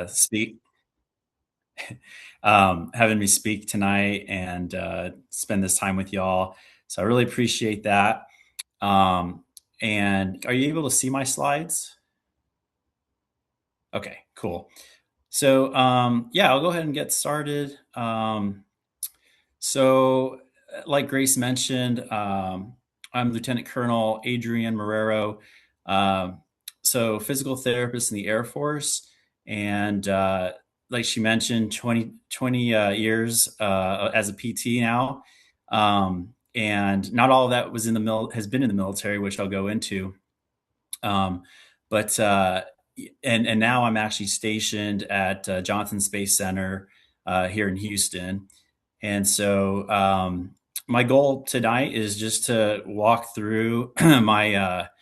Speak, having me speak tonight and spend this time with y'all. So I really appreciate that. Um, and are you able to see my slides? Okay, cool. So yeah, I'll go ahead and get started. Like Grace mentioned, I'm Lieutenant Colonel Adrian Marrero. Um, physical therapist in the Air Force. And like she mentioned, 20 years as a PT now. And not all of that was in the has been in the military, which I'll go into. Um, but and now I'm actually stationed at Johnson Space Center here in Houston. And so my goal tonight is just to walk through my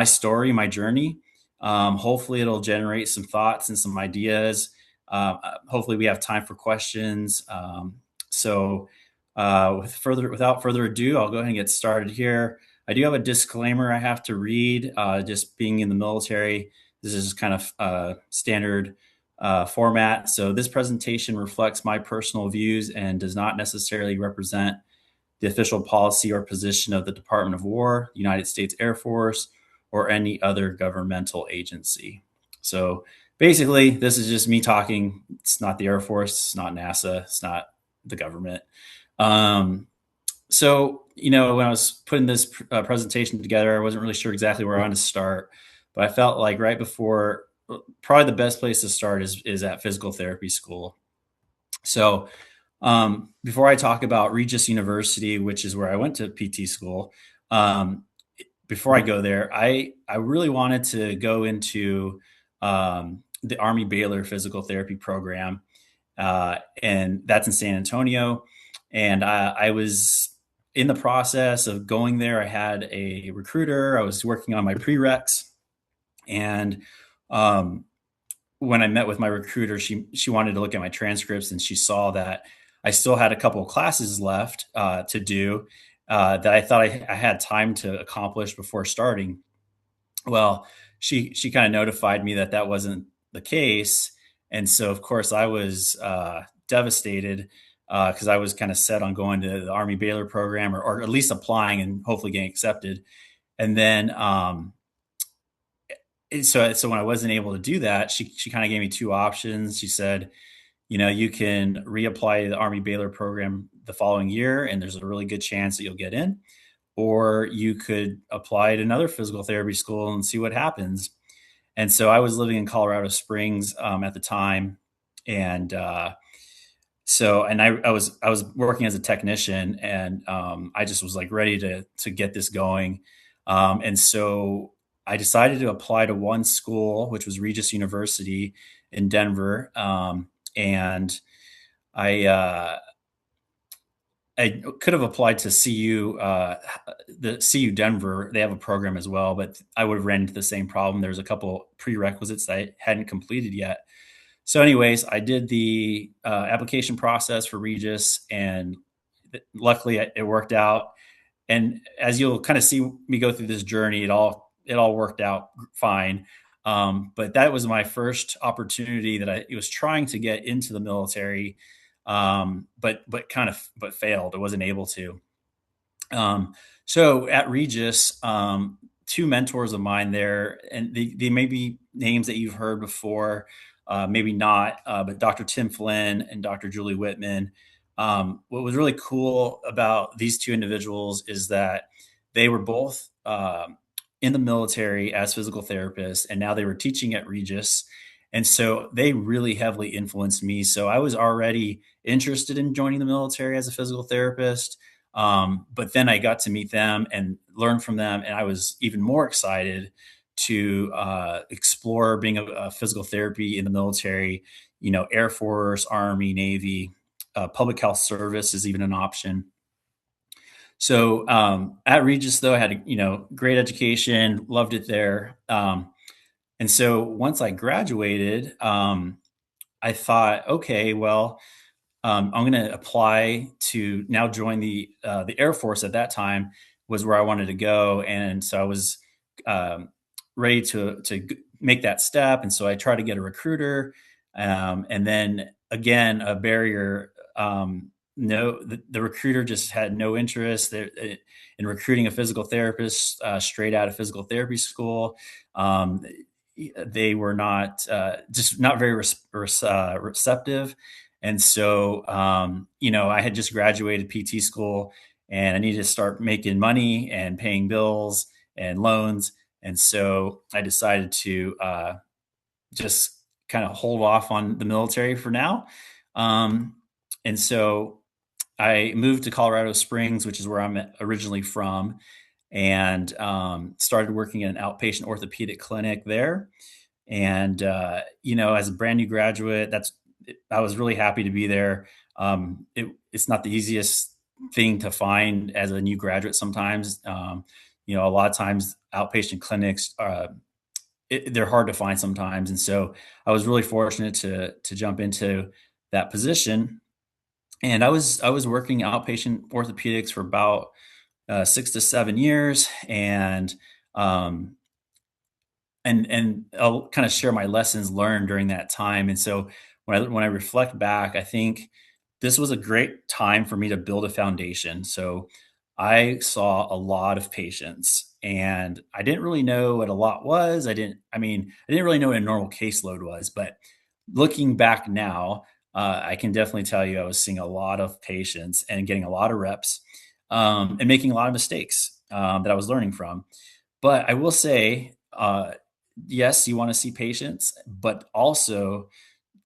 story, my journey. Hopefully, it'll generate some thoughts and some ideas. Hopefully, we have time for questions. Without further ado, I'll go ahead and get started here. I do have a disclaimer I have to read. Just being in the military, this is kind of standard format. So this presentation reflects my personal views and does not necessarily represent the official policy or position of the Department of War, United States Air Force, or any other governmental agency. So basically, this is just me talking. It's not the Air Force, it's not NASA, it's not the government. When I was putting this presentation together, I wasn't really sure exactly where I wanted to start, but I felt like right before, probably the best place to start is at physical therapy school. So, before I talk about Regis University, which is where I went to PT school, um, before I go there, I really wanted to go into the Army Baylor Physical Therapy Program, and that's in San Antonio. And I was in the process of going there. I had a recruiter. I was working on my prereqs, and um, when I met with my recruiter, she wanted to look at my transcripts, and she saw that I still had a couple of classes left to do that I thought I had time to accomplish before starting. Well, she kind of notified me that that wasn't the case, and so of course I was devastated because I was kind of set on going to the Army Baylor program, or at least applying and hopefully getting accepted. And then so when I wasn't able to do that, she kind of gave me two options. She said, you can reapply to the Army Baylor program the following year, and there's a really good chance that you'll get in, or you could apply to another physical therapy school and see what happens. And so I was living in Colorado Springs at the time, and I was working as a technician, and I just was like ready to get this going. And so I decided to apply to one school, which was Regis University in Denver, and I I could have applied to CU, the CU Denver. They have a program as well, but I would have ran into the same problem. There's a couple prerequisites that I hadn't completed yet. So, anyways, I did the application process for Regis, and luckily it worked out. And as you'll kind of see me go through this journey, it all worked out fine. But that was my first opportunity that I was trying to get into the military, but failed. I wasn't able to. So at Regis, two mentors of mine there, and they may be names that you've heard before, maybe not, but Dr. Tim Flynn and Dr. Julie Whitman. What was really cool about these two individuals is that they were both in the military as physical therapists, and now they were teaching at Regis. And so they really heavily influenced me. So I was already interested in joining the military as a physical therapist. But then I got to meet them and learn from them, and I was even more excited to explore being a physical therapy in the military. Air Force, Army, Navy, public health service is even an option. So at Regis, though, I had great education, loved it there. And so once I graduated, I thought, okay, well, I'm going to apply to now join the Air Force. At that time was where I wanted to go, and so I was um, ready to make that step. And so I tried to get a recruiter. And then again, a barrier. No, the recruiter just had no interest in recruiting a physical therapist straight out of physical therapy school. Um, they were not just not very receptive. And so, I had just graduated PT school and I needed to start making money and paying bills and loans. And so I decided to just kind of hold off on the military for now. Um, and so I moved to Colorado Springs, which is where I'm originally from, and started working in an outpatient orthopedic clinic there. And as a brand new graduate, I was really happy to be there. It's not the easiest thing to find as a new graduate. Sometimes, a lot of times outpatient clinics they're hard to find sometimes, and so I was really fortunate to jump into that position. And I was working outpatient orthopedics for about 6 to 7 years, um, and I'll kind of share my lessons learned during that time. And so when I reflect back, I think this was a great time for me to build a foundation. So I saw a lot of patients and I didn't really know what a lot was. I didn't really know what a normal caseload was, but looking back now, I can definitely tell you I was seeing a lot of patients and getting a lot of reps, and making a lot of mistakes that I was learning from. But I will say, yes, you want to see patients, but also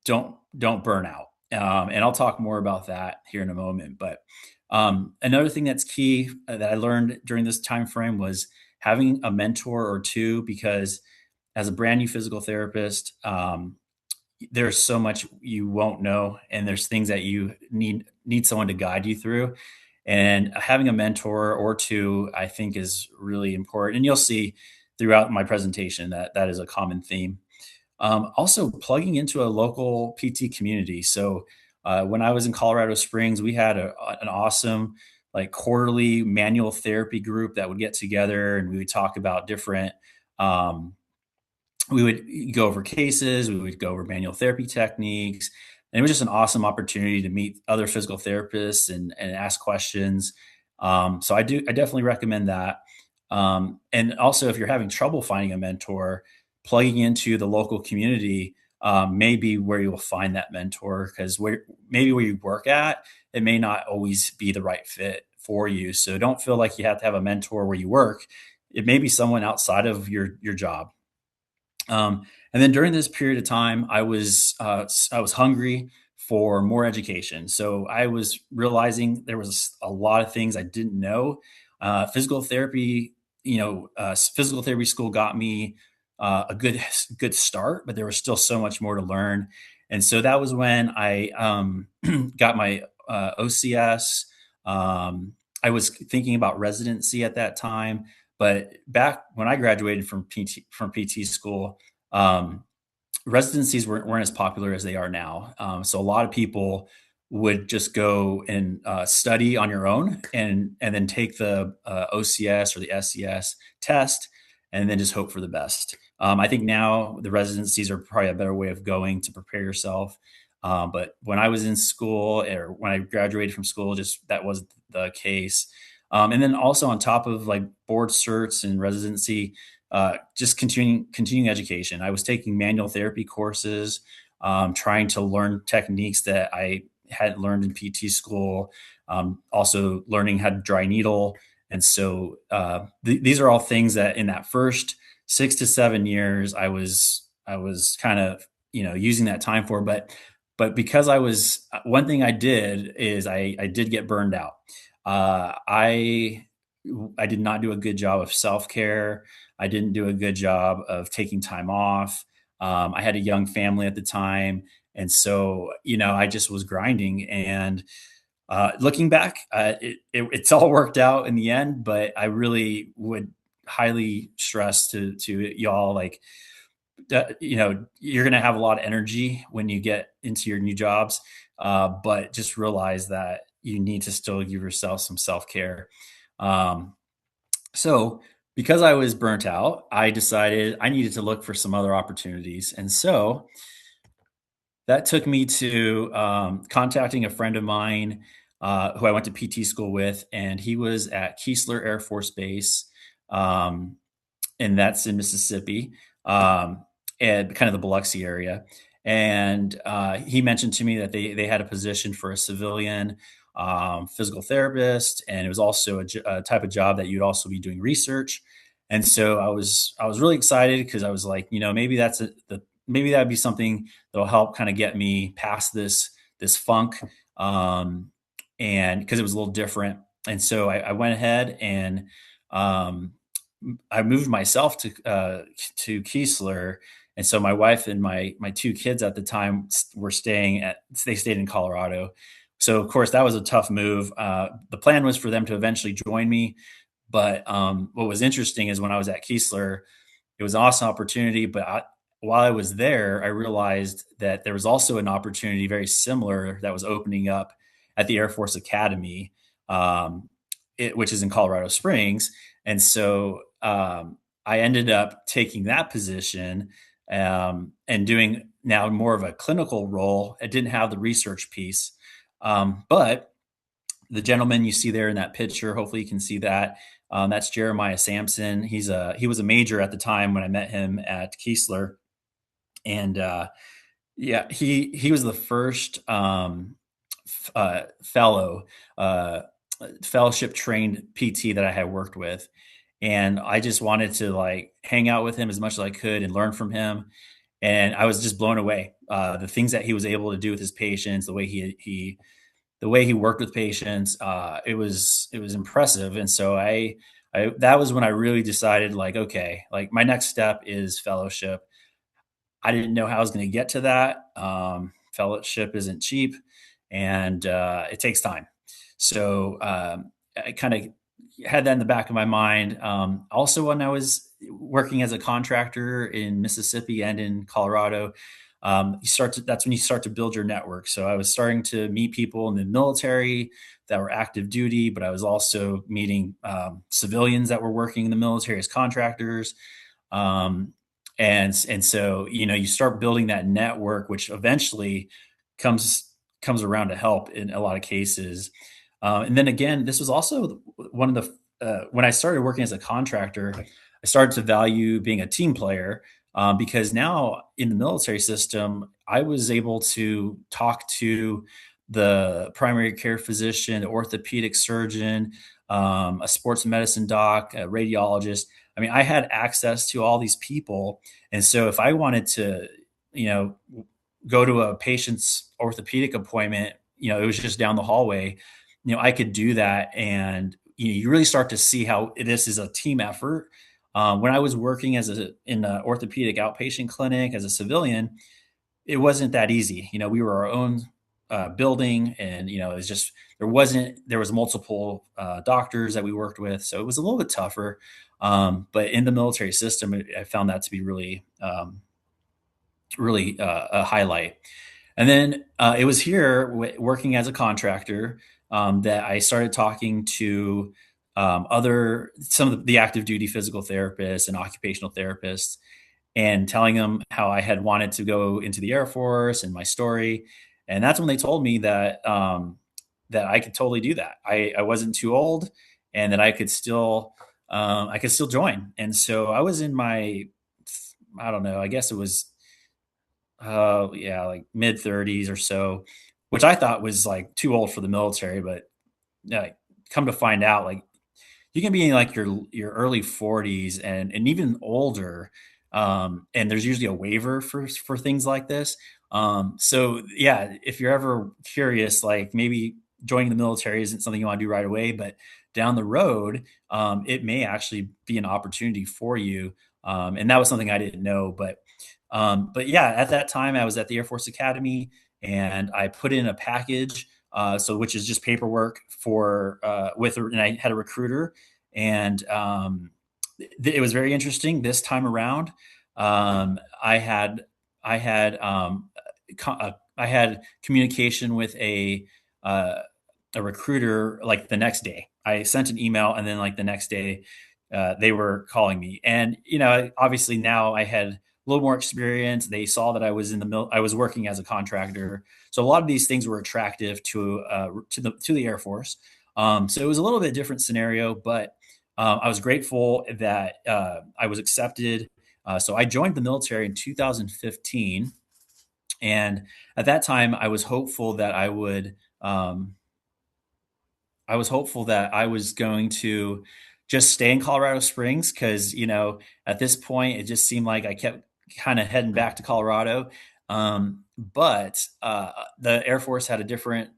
don't burn out. And I'll talk more about that here in a moment. But another thing that's key that I learned during this time frame was having a mentor or two, because as a brand new physical therapist, there's so much you won't know, and there's things that you need someone to guide you through. And having a mentor or two, I think, is really important. And you'll see throughout my presentation that that is a common theme. Also, plugging into a local PT community. So, when I was in Colorado Springs, we had an awesome, like, quarterly manual therapy group that would get together and we would talk about different. We would go over cases, we would go over manual therapy techniques. And it was just an awesome opportunity to meet other physical therapists and ask questions. So I definitely recommend that. And also, if you're having trouble finding a mentor, plugging into the local community may be where you will find that mentor, because maybe where you work at, it may not always be the right fit for you. So don't feel like you have to have a mentor where you work. It may be someone outside of your job. And then during this period of time, I was hungry for more education. So I was realizing there was a lot of things I didn't know. Physical therapy, physical therapy school got me a good start, but there was still so much more to learn. And so that was when I got my OCS. I was thinking about residency at that time, but back when I graduated from PT school, um, residencies weren't as popular as they are now. So a lot of people would just go and study on your own, and then take the OCS or the SES test, and then just hope for the best. I think now the residencies are probably a better way of going to prepare yourself. But when I was in school, or when I graduated from school, just that was the case. And then also, on top of like board certs and residency, just continuing education. I was taking manual therapy courses, trying to learn techniques that I hadn't learned in PT school. Also learning how to dry needle. And so these are all things that in that first 6 to 7 years, I was kind of using that time for. But because one thing I did is I did get burned out. I did not do a good job of self care. I didn't do a good job of taking time off. I had a young family at the time. And so, I just was grinding. And looking back, it's all worked out in the end. But I really would highly stress to y'all, like, you're going to have a lot of energy when you get into your new jobs. But just realize that you need to still give yourself some self care. Um, so, because I was burnt out, I decided I needed to look for some other opportunities. And so that took me to contacting a friend of mine who I went to PT school with, and he was at Keesler Air Force Base, um, and that's in Mississippi, and kind of the Biloxi area. And he mentioned to me that they had a position for a civilian physical therapist, and it was also a type of job that you'd also be doing research. And so I was really excited because I was like, maybe maybe that'd be something that'll help kind of get me past this funk, um, and because it was a little different. And so I went ahead and um, I moved myself to Keesler, and so my wife and my two kids at the time were staying at they stayed in Colorado. So of course that was a tough move. The plan was for them to eventually join me, but what was interesting is when I was at Keesler, it was an awesome opportunity. But while I was there, I realized that there was also an opportunity very similar that was opening up at the Air Force Academy, um, which is in Colorado Springs. And so I ended up taking that position and doing now more of a clinical role. It didn't have the research piece, but the gentleman you see there in that picture, hopefully you can see that. That's Jeremiah Sampson. He was a major at the time when I met him at Keesler, and yeah, he was the first fellow, fellowship trained PT that I had worked with, and I just wanted to like hang out with him as much as I could and learn from him. And I was just blown away. The things that he was able to do with his patients, the way he worked with patients, it was impressive. And so I that was when I really decided, like, okay, like my next step is fellowship. I didn't know how I was going to get to that. Fellowship isn't cheap, and it takes time. So I kind of had that in the back of my mind. Also, when I was working as a contractor in Mississippi and in Colorado, that's when you start to build your network. So I was starting to meet people in the military that were active duty, but I was also meeting civilians that were working in the military as contractors. Um, and so you start building that network, which eventually comes comes around to help in a lot of cases. And then again, this was also one of the when I started working as a contractor, I started to value being a team player, because now in the military system, I was able to talk to the primary care physician, the orthopedic surgeon, a sports medicine doc, a radiologist. I mean, I had access to all these people, and so if I wanted to, you know, go to a patient's orthopedic appointment, it was just down the hallway. I could do that, and you really start to see how this is a team effort. When I was working in an orthopedic outpatient clinic as a civilian, it wasn't that easy. We were our own building, and it was just there was multiple doctors that we worked with, so it was a little bit tougher. But in the military system, I found that to be really a highlight. And then it was here working as a contractor that I started talking to some of the active duty physical therapists and occupational therapists, and telling them how I had wanted to go into the Air Force and my story. And that's when they told me that I could totally do that. I wasn't too old, and that I could still join. And so I was in my, I don't know, I guess it was yeah, like mid 30s or so, which I thought was like too old for the military. But uh, come to find out, like, you can be in like your early 40s and even older, and there's usually a waiver for things like this. So yeah, if you're ever curious, like maybe joining the military isn't something you want to do right away, but down the road, it may actually be an opportunity for you. And that was something I didn't know. But yeah, at that time I was at the Air Force Academy, and I put in a package, which is just paperwork and I had a recruiter, and it was very interesting this time around. I had I had I had communication with uh, a recruiter like the next day. I sent an email, and then like the next day, they were calling me, and obviously now I had little more experience. They saw that I was I was working as a contractor, so a lot of these things were attractive to the Air Force. So it was a little bit different scenario, but I was grateful that I was accepted. So I joined the military in 2015, and at that time, Um, I was hopeful that I was going to just stay in Colorado Springs because, at this point, it just seemed like I kept kind of heading back to Colorado. But the Air Force had a different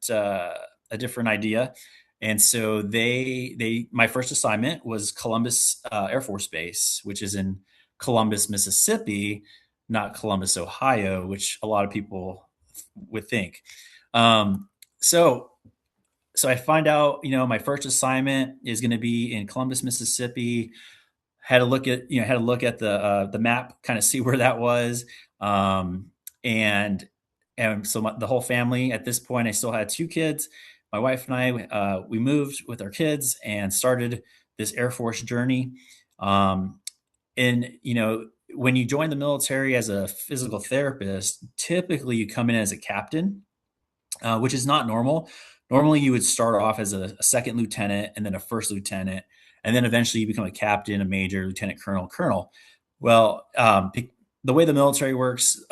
idea, and so my first assignment was Columbus Air Force Base, which is in Columbus, Mississippi, not Columbus, Ohio, which a lot of people would think. Um, so so I find out, my first assignment is going to be in Columbus, Mississippi. Had to look at the map, kind of see where that was, um, and the whole family at this point, I still had two kids. My wife and I, we moved with our kids and started this Air Force journey. Um, and when you join the military as a physical therapist, typically you come in as a captain, which is not normal. Normally, you would start off as a second lieutenant and then a first lieutenant, and then eventually you become a captain, a major, lieutenant colonel, colonel. Well, the way the military works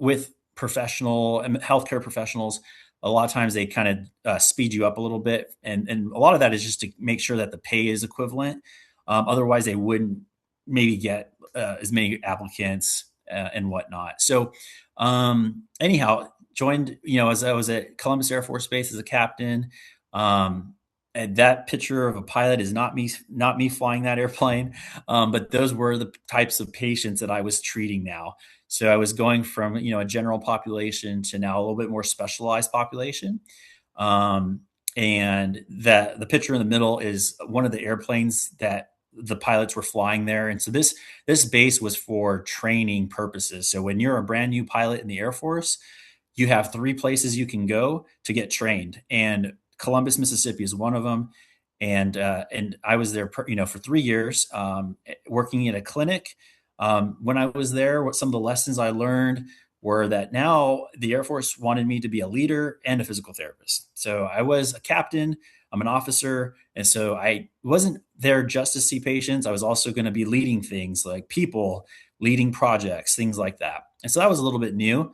with professional and healthcare professionals, a lot of times they kind of speed you up a little bit, and a lot of that is just to make sure that the pay is equivalent. Otherwise, they wouldn't maybe get as many applicants and whatnot. So, anyhow, joined, as I was at Columbus Air Force Base as a captain. And that picture of a pilot is not me flying that airplane. But those were the types of patients that I was treating now. So I was going from, a general population to now a little bit more specialized population. Um, and the picture in the middle is one of the airplanes that the pilots were flying there. And so this base was for training purposes. So when you're a brand new pilot in the Air Force, you have three places you can go to get trained, and Columbus, Mississippi is one of them. And I was there, for 3 years, working in a clinic. When I was there, what some of the lessons I learned were that now the Air Force wanted me to be a leader and a physical therapist. So I was a captain, I'm an officer, and so I wasn't there just to see patients. I was also going to be leading things like people, leading projects, things like that. And so that was a little bit new.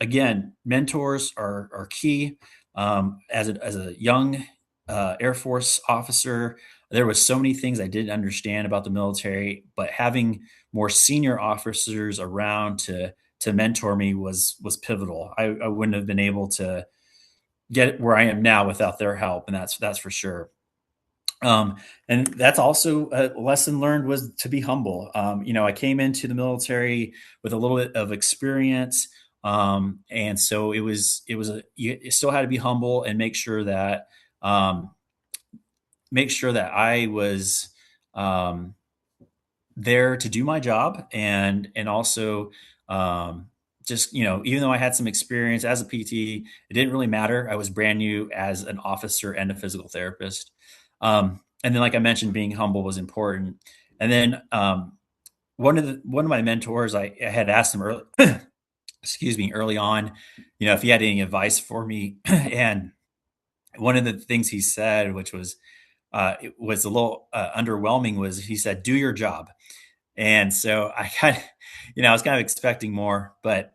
Again, mentors are key. As a young Air Force officer, there was so many things I didn't understand about the military, but having more senior officers around to mentor me was pivotal. I wouldn't have been able to get where I am now without their help, and that's for sure. Um, and that's also a lesson learned, was to be humble. I came into the military with a little bit of experience. And so you still had to be humble and um, make sure that I was, um, there to do my job, and also, just, even though I had some experience as a PT, it didn't really matter. I was brand new as an officer and a physical therapist. And then, like I mentioned, being humble was important. And then, one of my mentors, I had asked him early, excuse me, early on, if he had any advice for me. And one of the things he said, which was, it was a little underwhelming, was he said, "Do your job." And so I kind of, I was kind of expecting more, but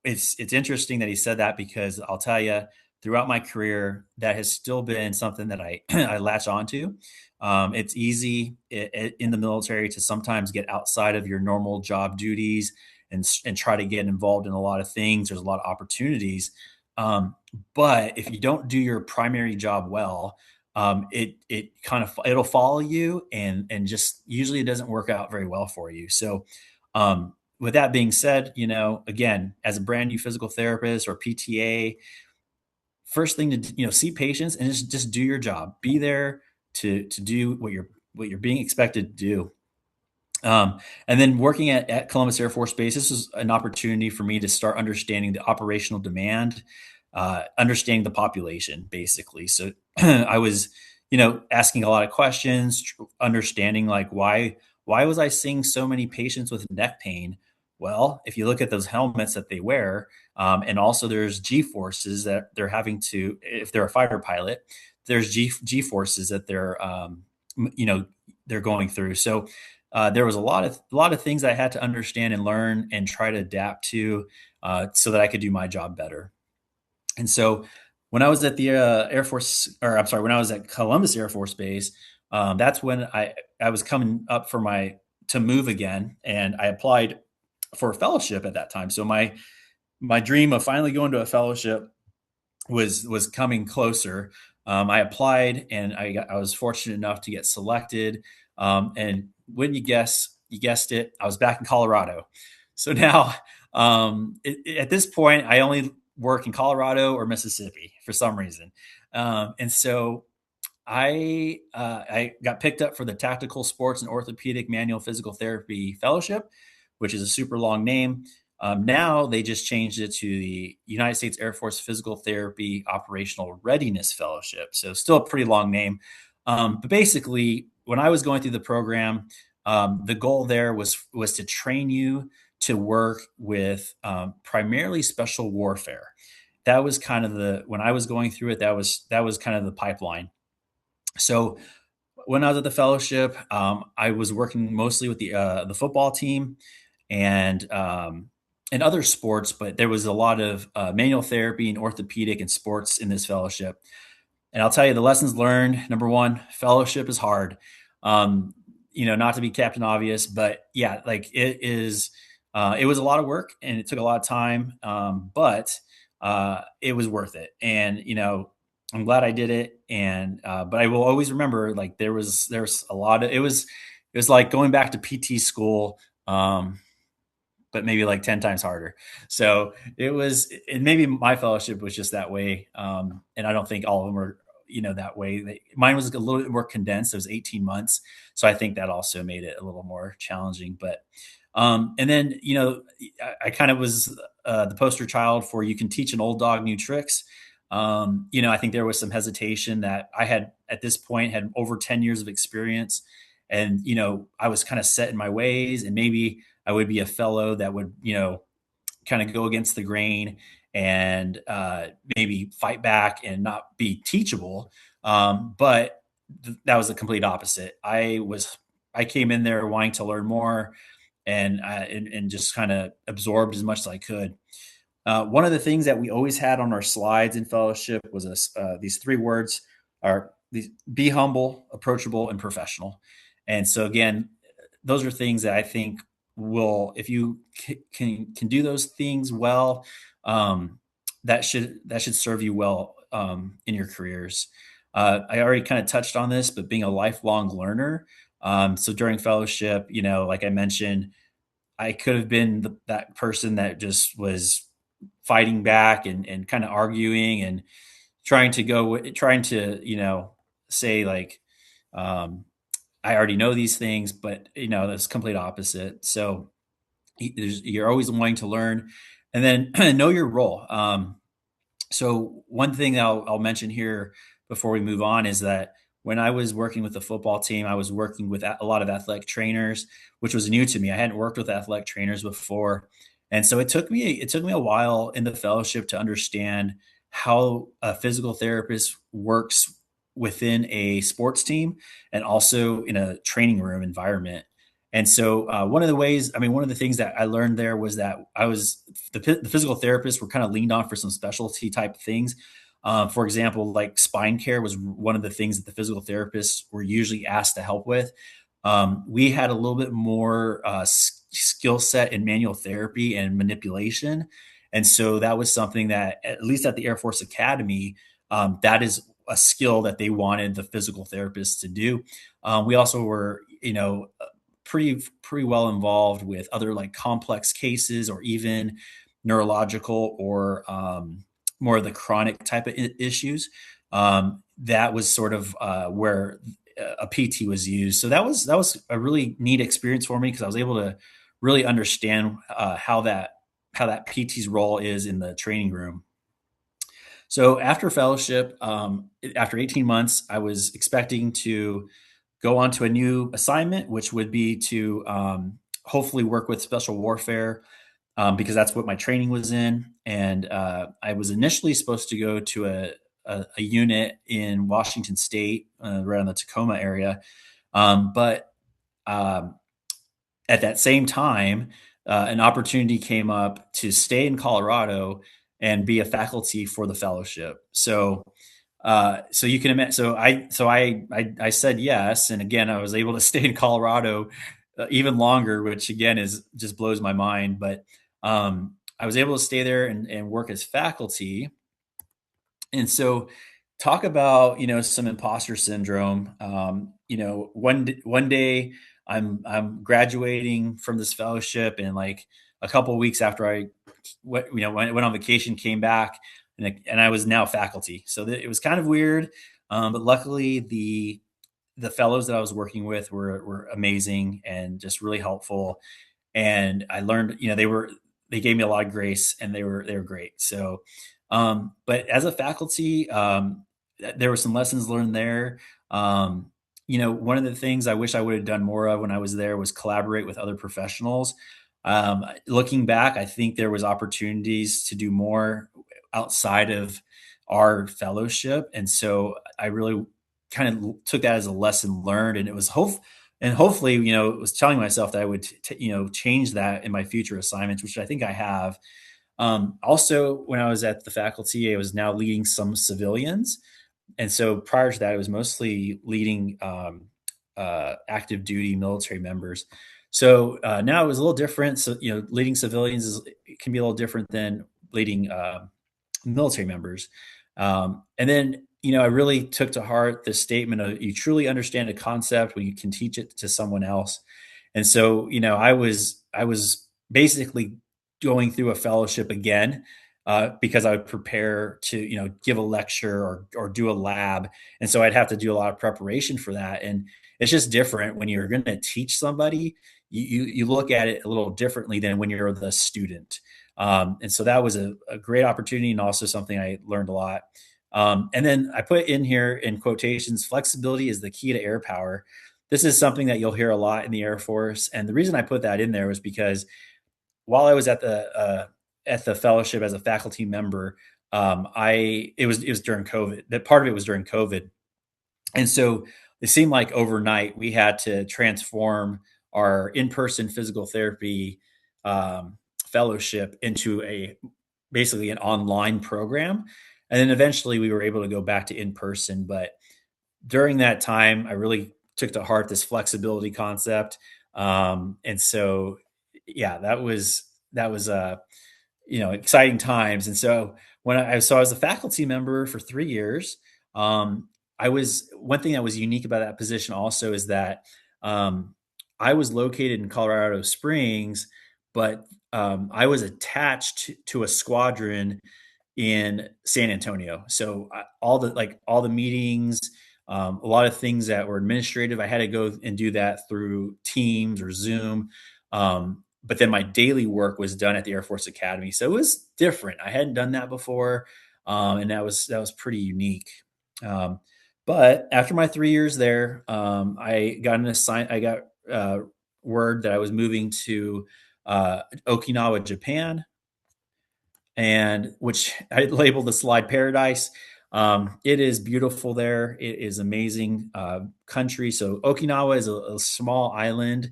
it's interesting that he said that, because I'll tell you, throughout my career, that has still been something that I I latch onto. It's easy in the military to sometimes get outside of your normal job duties and try to get involved in a lot of things. There's a lot of opportunities, um, but if you don't do your primary job well, it'll follow you, and just usually it doesn't work out very well for you. So, with that being said, again, as a brand new physical therapist or PTA, first thing to see patients and just do your job. Be there to do what you're being expected to do. And then working at Columbus Air Force Base, this was an opportunity for me to start understanding the operational demand, understanding the population, basically. So I was, asking a lot of questions, understanding like why was I seeing so many patients with neck pain? Well, if you look at those helmets that they wear, and also there's G forces that they're having to, if they're a fighter pilot, there's G forces that you know, they're going through. So there was a lot of things I had to understand and learn and try to adapt to, so that I could do my job better. And so when I was at the Air Force, or I'm sorry, when I was at Columbus Air Force Base, that's when I was coming up for my to move again, and I applied for a fellowship at that time. So my dream of finally going to a fellowship was coming closer. I applied, and I was fortunate enough to get selected. And when you guessed it, I was back in Colorado. So now, at this point, I only work in Colorado or Mississippi for some reason. And so I got picked up for the Tactical Sports and Orthopedic Manual Physical Therapy Fellowship, which is a super long name. Now they just changed it to the United States Air Force Physical Therapy Operational Readiness Fellowship. So still a pretty long name. But basically, when I was going through the program, the goal there was to train you to work with primarily special warfare. That was kind of the when I was going through it. That was kind of the pipeline. So when I was at the fellowship, I was working mostly with the football team and other sports, but there was a lot of manual therapy and orthopedic and sports in this fellowship. And I'll tell you the lessons learned. Number one, fellowship is hard. Um, not to be Captain Obvious, but yeah, like it is. It was a lot of work and it took a lot of time, but it was worth it. And I'm glad I did it. And but I will always remember like there's a lot of it was like going back to PT school. But maybe like 10 times harder. So it was, and maybe my fellowship was just that way. And I don't think all of them were, that way. Mine was a little bit more condensed. It was 18 months. So I think that also made it a little more challenging. But, and then, I kind of was the poster child for you can teach an old dog new tricks. I think there was some hesitation that I had at this point had over 10 years of experience. And, I was kind of set in my ways and maybe I would be a fellow that would, kind of go against the grain and maybe fight back and not be teachable. But that was the complete opposite. I came in there wanting to learn more and just kind of absorbed as much as I could. One of the things that we always had on our slides in fellowship was these three words are these, be humble, approachable, and professional. And so again, those are things that I think will, if you can do those things well, that should serve you well in your careers. I already kind of touched on this, but being a lifelong learner. So during fellowship, like I mentioned, I could have been that person that just was fighting back and kind of arguing and trying to say like I already know these things, but that's complete opposite. So you're always wanting to learn, and then know your role. So one thing that I'll mention here before we move on is that when I was working with the football team, I was working with a lot of athletic trainers, which was new to me. I hadn't worked with athletic trainers before, and so it took me a while in the fellowship to understand how a physical therapist works within a sports team and also in a training room environment. And so one of the things that I learned there was that the physical therapists were kind of leaned on for some specialty type things. For example, like spine care was one of the things that the physical therapists were usually asked to help with. We had a little bit more skill set in manual therapy and manipulation. And so that was something that, at least at the Air Force Academy, that is a skill that they wanted the physical therapists to do. We also were, pretty well involved with other like complex cases or even neurological or more of the chronic type of issues. That was sort of where a PT was used. So that was a really neat experience for me because I was able to really understand how that PT's role is in the training room. So after fellowship, after 18 months, I was expecting to go on to a new assignment, which would be to hopefully work with special warfare, because that's what my training was in. And I was initially supposed to go to a unit in Washington State, right on the Tacoma area. But um, at that same time, an opportunity came up to stay in Colorado and be a faculty for the fellowship. So you can imagine. So I said yes, and again, I was able to stay in Colorado even longer, which again is just blows my mind. But I was able to stay there and work as faculty. And so, talk about some imposter syndrome. One day I'm graduating from this fellowship, and like a couple of weeks after I went on vacation, came back, and I was now faculty. So it was kind of weird, but luckily the fellows that I was working with were amazing and just really helpful. And I learned, they gave me a lot of grace, and they were great. So, but as a faculty, there were some lessons learned there. One of the things I wish I would have done more of when I was there was collaborate with other professionals. Looking back, I think there was opportunities to do more outside of our fellowship, and so I really kind of took that as a lesson learned, and it was hopefully, was telling myself that I would, change that in my future assignments, which I think I have. Also, when I was at the faculty, I was now leading some civilians, and so prior to that, I was mostly leading active duty military members. So now it was a little different. So leading civilians it can be a little different than leading military members. And then, I really took to heart the statement of you truly understand a concept when you can teach it to someone else. And so, I was basically going through a fellowship again, because I would prepare to, give a lecture or do a lab. And so I'd have to do a lot of preparation for that. And it's just different when you're going to teach somebody. You look at it a little differently than when you're the student. And so that was a great opportunity, and also something I learned a lot. And then I put in here in quotations, flexibility is the key to air power. This is something that you'll hear a lot in the Air Force. And the reason I put that in there was because while I was at the fellowship as a faculty member, it was during COVID. That part of it was during COVID, and so it seemed like overnight we had to transform our in-person physical therapy fellowship into a basically an online program. And then eventually we were able to go back to in person. But during that time, I really took to heart this flexibility concept. And so, yeah, that was exciting times. And so I was a faculty member for 3 years. I was One thing that was unique about that position also is that I was located in Colorado Springs, but I was attached to a squadron in San Antonio. So all the meetings, a lot of things that were administrative, I had to go and do that through Teams or Zoom. But then my daily work was done at the Air Force Academy, so it was different. I hadn't done that before, and that was pretty unique. Um, but after my 3 years there, I got word that I was moving to Okinawa, Japan, and which I labeled the slide paradise. It is beautiful there. It is amazing country. So Okinawa is a small island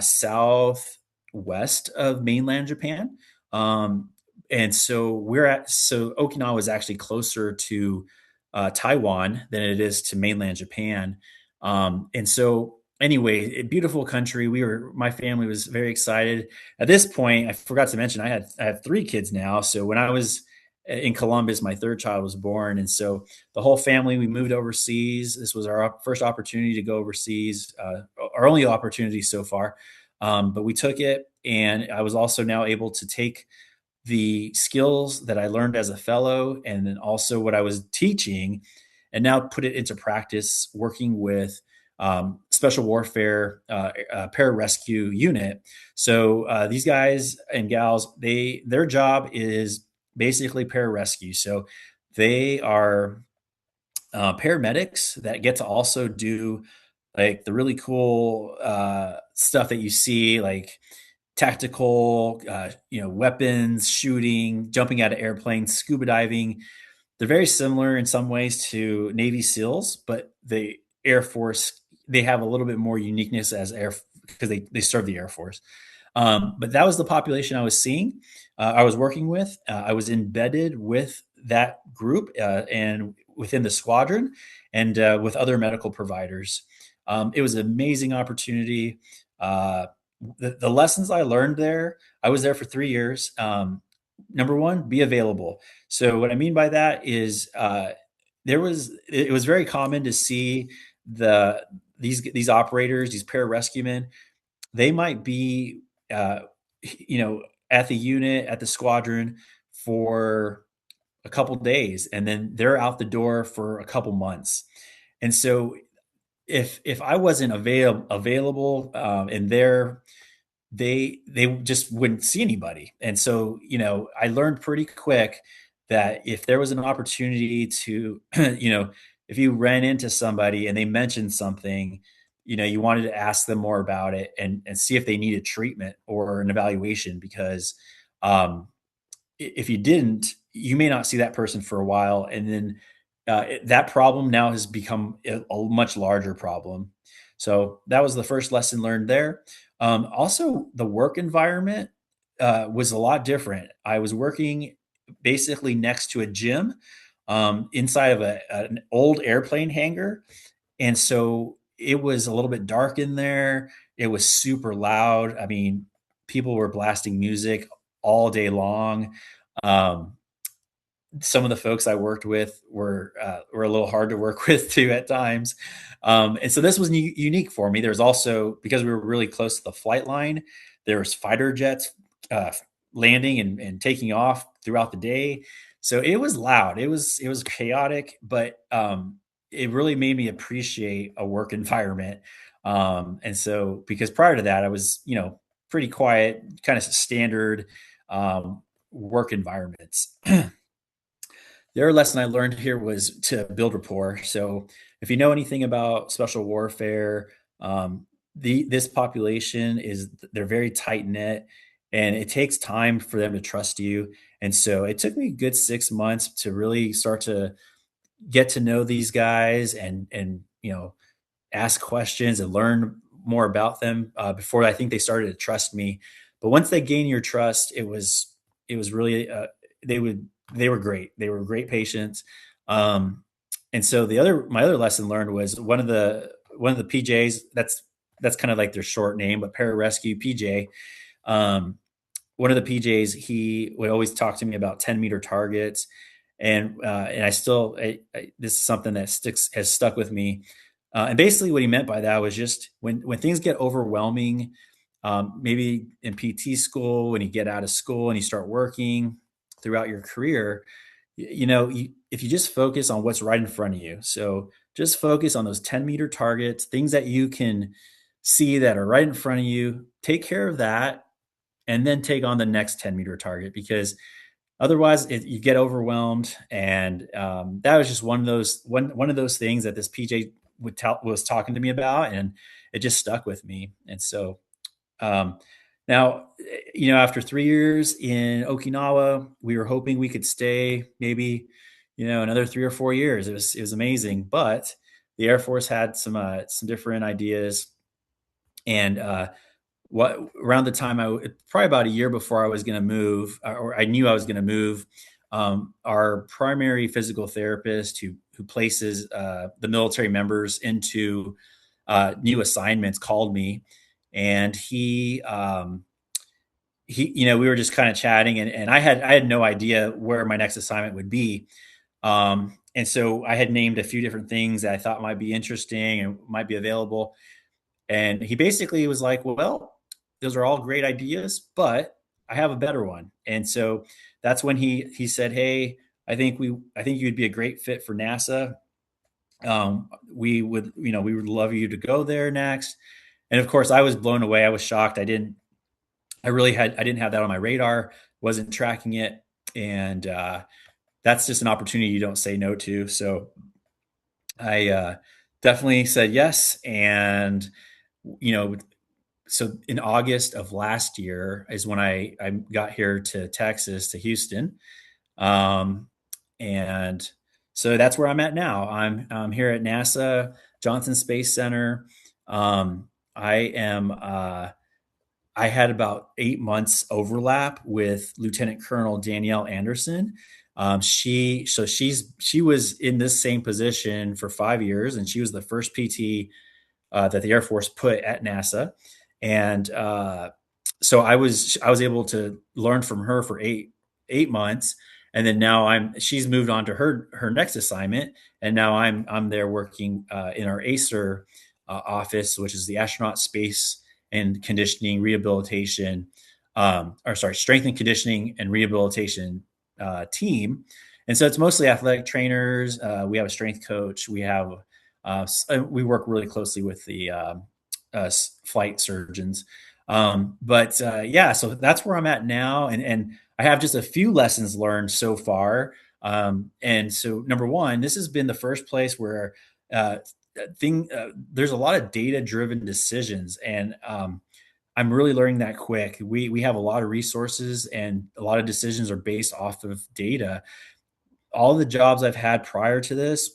southwest of mainland Japan. And so Okinawa is actually closer to Taiwan than it is to mainland Japan. And so anyway, a beautiful country. My family was very excited. At this point, I forgot to mention I have three kids now. So when I was in Columbus, my third child was born, and so the whole family we moved overseas. This was our first opportunity to go overseas, our only opportunity so far, but we took it, and I was also now able to take the skills that I learned as a fellow, and then also what I was teaching, and now put it into practice working with special warfare pararescue unit. So these guys and gals, their job is basically pararescue. So they are paramedics that get to also do like the really cool stuff that you see, like tactical, weapons, shooting, jumping out of airplanes, scuba diving. They're very similar in some ways to Navy SEALs, but the Air Force, they have a little bit more uniqueness as air because they serve the Air Force. But that was the population I was seeing. I was working with. I was embedded with that group and within the squadron and with other medical providers. It was an amazing opportunity. Uh, the lessons I learned there, I was there for 3 years. Number one, be available. So what I mean by that is it was very common to see these operators, these pararescuemen, they might be uh, at the unit, at the squadron for a couple days, and then they're out the door for a couple months. And so if I wasn't available and there, they just wouldn't see anybody. And so, I learned pretty quick that if there was an opportunity to, if you ran into somebody and they mentioned something, you wanted to ask them more about it and see if they needed treatment or an evaluation because um, if you didn't, you may not see that person for a while, and then that problem now has become a much larger problem. So that was the first lesson learned there. Also, the work environment was a lot different. I was working basically next to a gym inside of an old airplane hangar, and so it was a little bit dark in there. It was super loud. I mean, people were blasting music all day long. Um, some of the folks I worked with were a little hard to work with too at times, and so this was unique for me. There's also because we were really close to the flight line. There was fighter jets uh, landing and taking off throughout the day, so it was loud. It was chaotic, but it really made me appreciate a work environment. And so because prior to that, I was pretty quiet, kind of standard um, work environments. The other lesson I learned here was to build rapport. So, if you know anything about special warfare, this population is they're very tight knit, and it takes time for them to trust you. And so, it took me a good 6 months to really start to get to know these guys and ask questions and learn more about them before I think they started to trust me. But once they gain your trust, it was really they would they were great. They were great patients. And so the other my other lesson learned was one of the PJs. That's kind of like their short name, but pararescue PJ. Um, One of the PJs, he would always talk to me about 10-meter targets, and I still this is something that sticks has stuck with me. And basically, what he meant by that was just when things get overwhelming, maybe in PT school, when you get out of school and you start working throughout your career, if you just focus on what's right in front of you, so just focus on those 10-meter targets, things that you can see that are right in front of you, take care of that, and then take on the next 10-meter target because otherwise you get overwhelmed. And that was just one of those things that this PJ was talking to me about, and it just stuck with me. And so um, now, after 3 years in Okinawa, we were hoping we could stay maybe, another 3 or 4 years. It was amazing, but the Air Force had some different ideas, and what around the time probably about a year before I was going to move, or I knew I was going to move. Our primary physical therapist who places the military members into new assignments called me, and we were just kind of chatting, and I had no idea where my next assignment would be. And so I had named a few different things that I thought might be interesting and might be available. And he basically was like, well, those are all great ideas, but I have a better one. And so that's when he said, hey, I think you'd be a great fit for NASA. We would love you to go there next. And of course, I was blown away. I was shocked. I didn't have that on my radar, wasn't tracking it. And that's just an opportunity you don't say no to. So I definitely said yes. And, you know, so in August of last year is when I got here to Texas, to Houston. Um, and so that's where I'm at now. I'm here at NASA Johnson Space Center. I am I had about 8 months overlap with Lieutenant Colonel Danielle Anderson. She was in this same position for 5 years, and she was the first PT that the Air Force put at NASA, and so I was able to learn from her for eight months, and then now she's moved on to her next assignment, and now I'm there working in our ACER office, which is the Astronaut Space and Conditioning Rehabilitation, or sorry, Strength and Conditioning and Rehabilitation team. And so it's mostly athletic trainers. We have a strength coach. We work really closely with the flight surgeons. But yeah, so that's where I'm at now, and I have just a few lessons learned so far. And so, number one, this has been the first place where uh, there's a lot of data driven decisions, and I'm really learning that quick. We have a lot of resources, and a lot of decisions are based off of data. All the jobs I've had prior to this,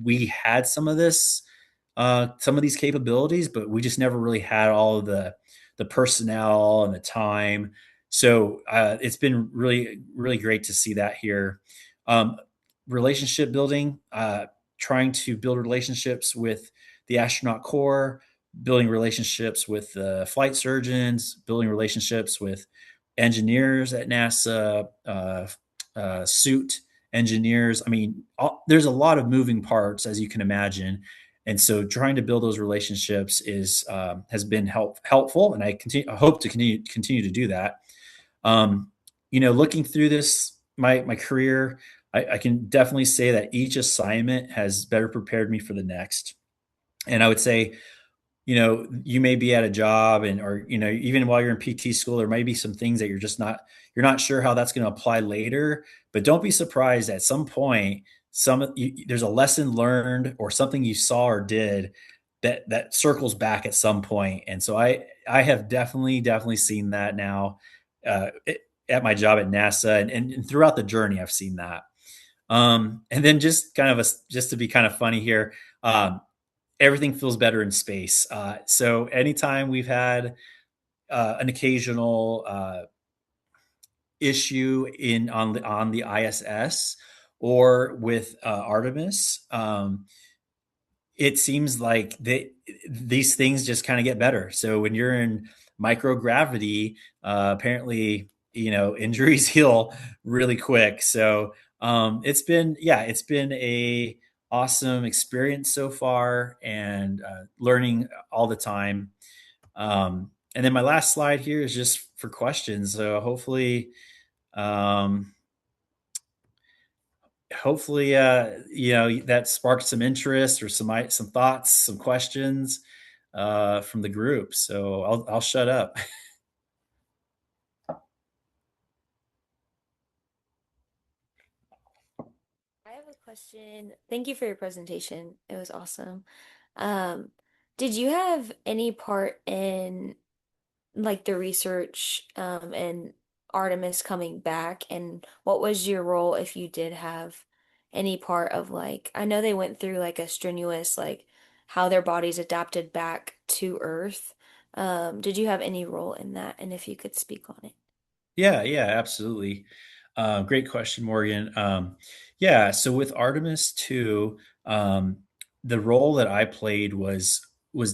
we had some of these capabilities, but we just never really had all of the personnel and the time. So it's been really great to see that here. Um, Relationship building, trying to build relationships with the astronaut corps, building relationships with flight surgeons, building relationships with engineers at NASA, suit engineers. I mean, there's a lot of moving parts, as you can imagine, and so trying to build those relationships is has been helpful, and I hope to continue to do that. Um, Looking through this my career, I can definitely say that each assignment has better prepared me for the next. And I would say, you may be at a job, and or even while you're in PT school, there might be some things that you're not sure how that's going to apply later. But don't be surprised at some point there's a lesson learned or something you saw or did that circles back at some point. And so I have definitely seen that now, uh, at my job at NASA, and throughout the journey I've seen that. And then just to be kind of funny here, everything feels better in space. So anytime we've had an occasional issue in on the ISS or with Artemis, it seems like these things just kind of get better. So when you're in microgravity, apparently, injuries heal really quick. So it's been a awesome experience so far, and learning all the time. And then my last slide here is just for questions. So um, hopefully, that sparked some interest or some thoughts, some questions from the group. So I'll shut up. I have a question. Thank you for your presentation. It was awesome. Um, did you have any part in like the research and Artemis coming back? And what was your role if you did have any part of like, I know they went through like a strenuous like how their bodies adapted back to Earth. Did you have any role in that? And if you could speak on it. Yeah, absolutely. Great question, Morgan. Yeah, so with Artemis 2, the role that I played was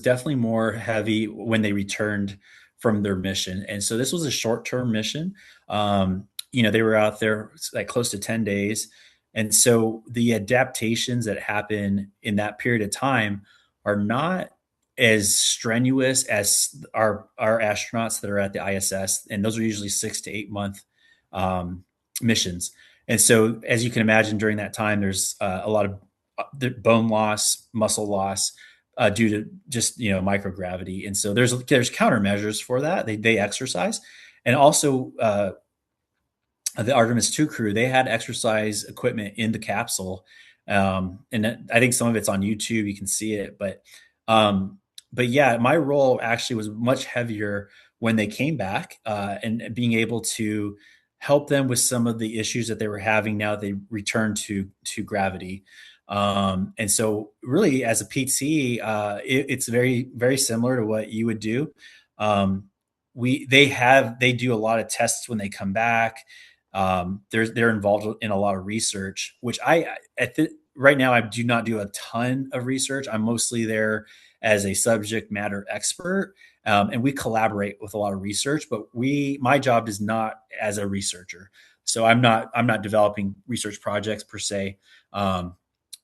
definitely more heavy when they returned from their mission. And so this was a short-term mission. They were out there like close to 10 days. And so the adaptations that happen in that period of time are not as strenuous as our astronauts that are at the ISS, and those are usually 6 to 8 month um, missions. And so, as you can imagine, during that time, there's a lot of bone loss, muscle loss due to just microgravity. And so there's countermeasures for that. They exercise, and also the Artemis 2 crew, they had exercise equipment in the capsule, And I think some of it's on YouTube. You can see it, um, but yeah, my role actually was much heavier when they came back, and being able to help them with some of the issues that they were having now that they returned to gravity. And so, really, as a PT, it's very similar to what you would do. Um, they do a lot of tests when they come back. They're involved in a lot of research, which right now I do not do a ton of research. I'm mostly there as a subject matter expert, and we collaborate with a lot of research. But my job is not as a researcher, so I'm not developing research projects per se. Um,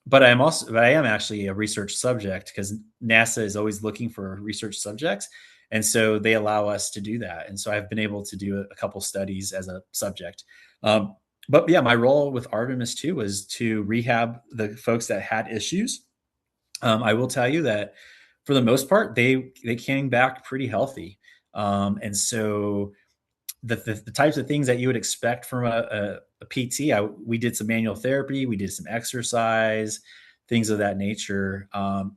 but I am actually a research subject because NASA is always looking for research subjects, and so they allow us to do that. And so I've been able to do a couple studies as a subject. Um, but yeah, my role with Artemis too was to rehab the folks that had issues. I will tell you that for the most part, they came back pretty healthy. And so the types of things that you would expect from a PT, we did some manual therapy, we did some exercise, things of that nature.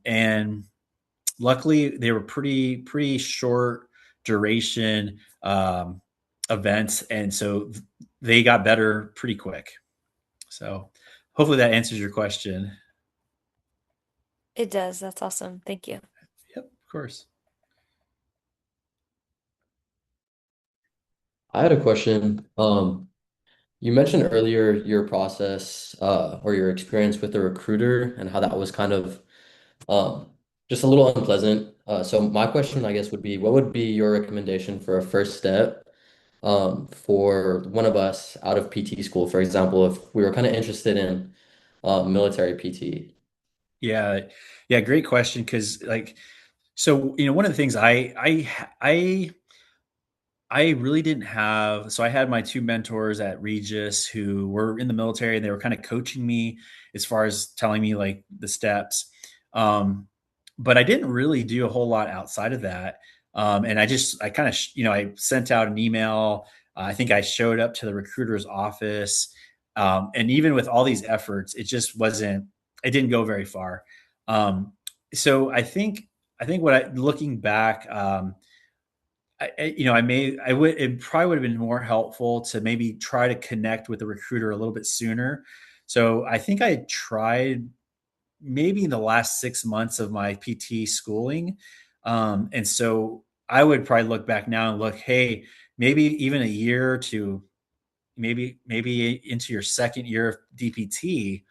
And luckily, they were pretty short duration events, and so they got better pretty quick. So hopefully that answers your question. It does. That's awesome. Thank you. Yep, of course. I had a question. You mentioned earlier your process or your experience with the recruiter and how that was kind of um, just a little unpleasant. So my question, I guess, would be, what would be your recommendation for a first step for one of us out of PT school, for example, if we were kind of interested in military PT? Yeah, yeah, great question. Because one of the things I really didn't have. So I had my two mentors at Regis who were in the military, and they were kind of coaching me as far as telling me like the steps. Um, but I didn't really do a whole lot outside of that. And I kind of, I sent out an email. I think I showed up to the recruiter's office. And even with all these efforts, it didn't go very far. So I think looking back, it probably would have been more helpful to maybe try to connect with the recruiter a little bit sooner. So I think I tried maybe in the last 6 months of my PT schooling. And so I would probably look back now and look, hey, maybe even a year to maybe into your second year of DPT,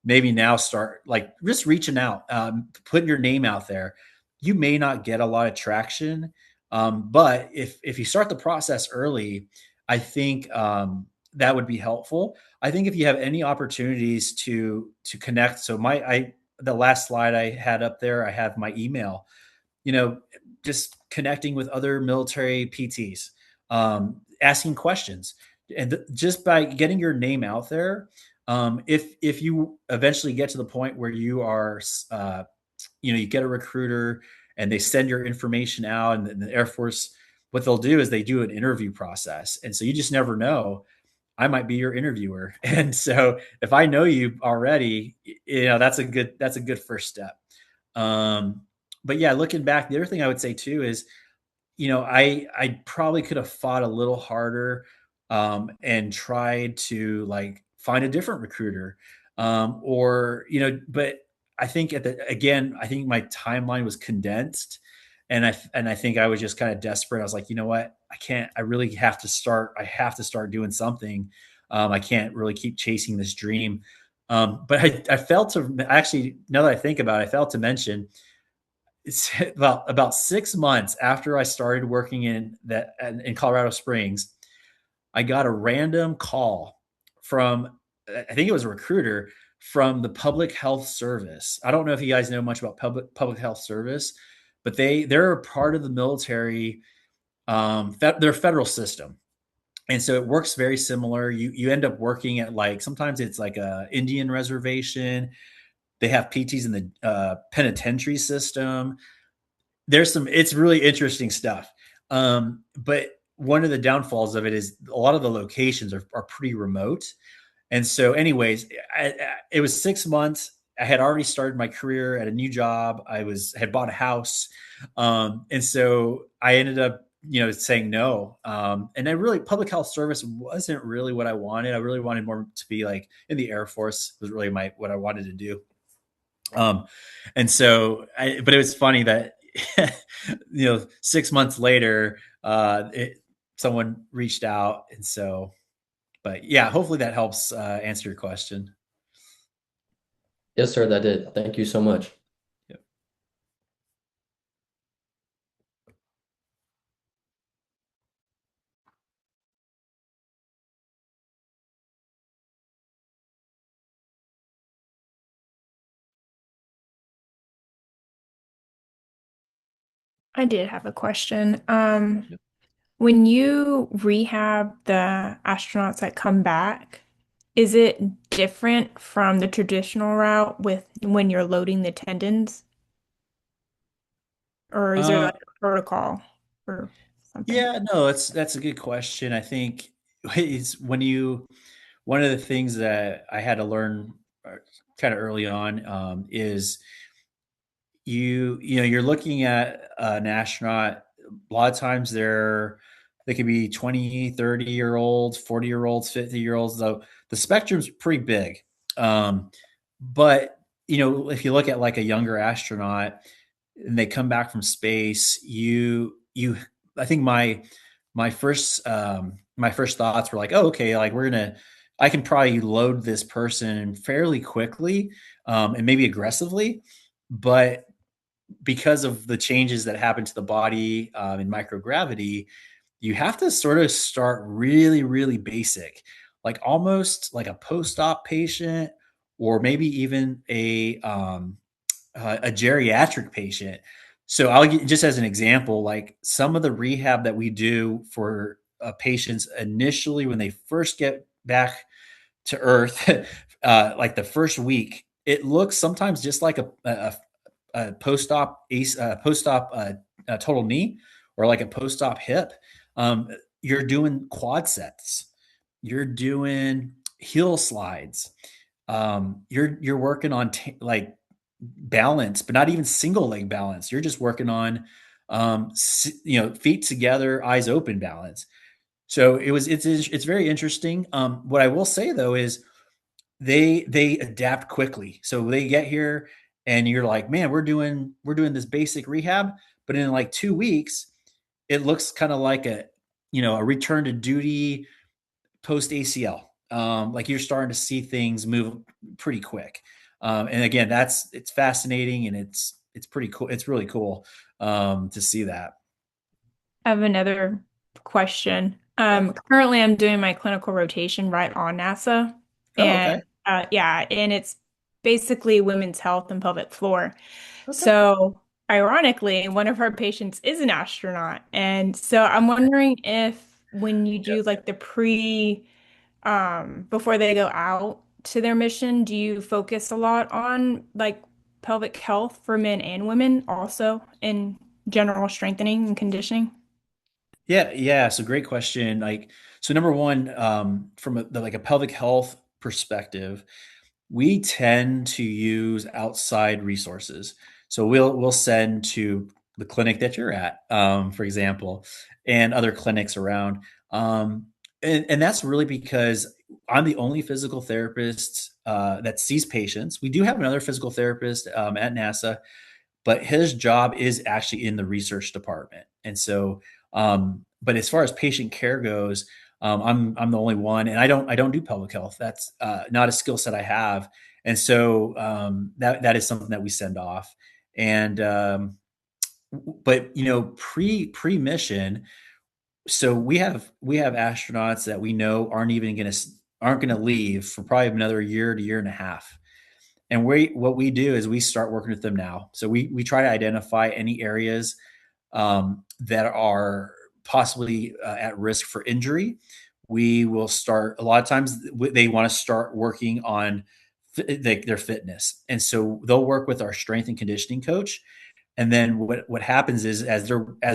maybe now start like just reaching out, putting your name out there. You may not get a lot of traction, but if you start the process early, I think that would be helpful. I think if you have any opportunities to connect, so the last slide I had up there, I have my email. You know, just connecting with other military PTs, asking questions, and just by getting your name out there, if you eventually get to the point where you are, you get a recruiter and they send your information out, and the Air Force, what they'll do is they do an interview process, and so you just never know. I might be your interviewer, and so if I know you already, that's a good first step. Um, but yeah, looking back, the other thing I would say too is, I probably could have fought a little harder, and tried to like find a different recruiter, or but I think my timeline was condensed, and I think I was just kind of desperate. I was like, you know what, I can't. I really have to start. I have to start doing something. I can't really keep chasing this dream. But I failed to actually. Now that I think about it, I failed to mention it's about 6 months after I started working in Colorado Springs. I got a random call from, I think it was a recruiter from the Public Health Service. I don't know if you guys know much about public health service, but they're a part of the military, their federal system. And so it works very similar. You end up working at, like, sometimes it's like a Indian reservation. They have PTs in the penitentiary system. It's really interesting stuff. But one of the downfalls of it is a lot of the locations are pretty remote. And so, anyways, it was 6 months. I had already started my career at a new job. Had bought a house, and so I ended up, saying no. And I really public health service wasn't really what I wanted. I really wanted more to be like in the Air Force was really what I wanted to do. Um, and so, but it was funny that 6 months later, someone reached out, and so, but yeah, hopefully that helps answer your question. Yes, sir, that did. Thank you so much. Yep. I did have a question. When you rehab the astronauts that come back, is it different from the traditional route with when you're loading the tendons, or is there Uh, like a protocol or something? yeah, no, that's a good question. I think it's one of the things that I had to learn kind of early on is you're looking at an astronaut. A lot of times they could be 20, 30-year olds, 40-year olds, 50-year olds, though the spectrum's pretty big. But if you look at like a younger astronaut and they come back from space, you I think my first thoughts were like, oh, okay, like I can probably load this person fairly quickly, and maybe aggressively, but because of the changes that happen to the body in microgravity, you have to sort of start really, really basic, like almost like a post-op patient, or maybe even a geriatric patient. So I'll get, just as an example, like some of the rehab that we do for patients initially when they first get back to Earth, like the first week, it looks sometimes just like a post-op total knee, or like a post-op hip. You're doing quad sets, you're doing heel slides, you're working on like balance, but not even single leg balance. You're just working on feet together, eyes open balance. So it's very interesting. What I will say though is they adapt quickly. So they get here and you're like, man, we're doing this basic rehab, but in like 2 weeks, it looks kind of like a return to duty post ACL. Like you're starting to see things move pretty quick. And again, it's fascinating, and it's pretty cool. It's really cool to see that. I have another question. Yeah. Currently I'm doing my clinical rotation right on NASA, Oh, and okay. yeah, and it's basically women's health and pelvic floor. Okay. So, ironically, one of our patients is an astronaut. And so I'm wondering if when you Yep. do like the before they go out to their mission, do you focus a lot on like pelvic health for men and women also in general strengthening and conditioning? Yeah, yeah. So great question. Like, so number one, from like a pelvic health perspective, we tend to use outside resources. So we'll send to the clinic that you're at, for example, and other clinics around. And that's really because I'm the only physical therapist that sees patients. We do have another physical therapist at NASA, but his job is actually in the research department. And so, but as far as patient care goes, I'm the only one, and I don't do public health. That's not a skill set I have, and so that is something that we send off. And but pre mission, so we have astronauts that we know aren't going to leave for probably another year to year and a half. And what we do is we start working with them now. So we try to identify any areas that are possibly at risk for injury. We will start. A lot of times they want to start working on their fitness, and so they'll work with our strength and conditioning coach. And then what happens is as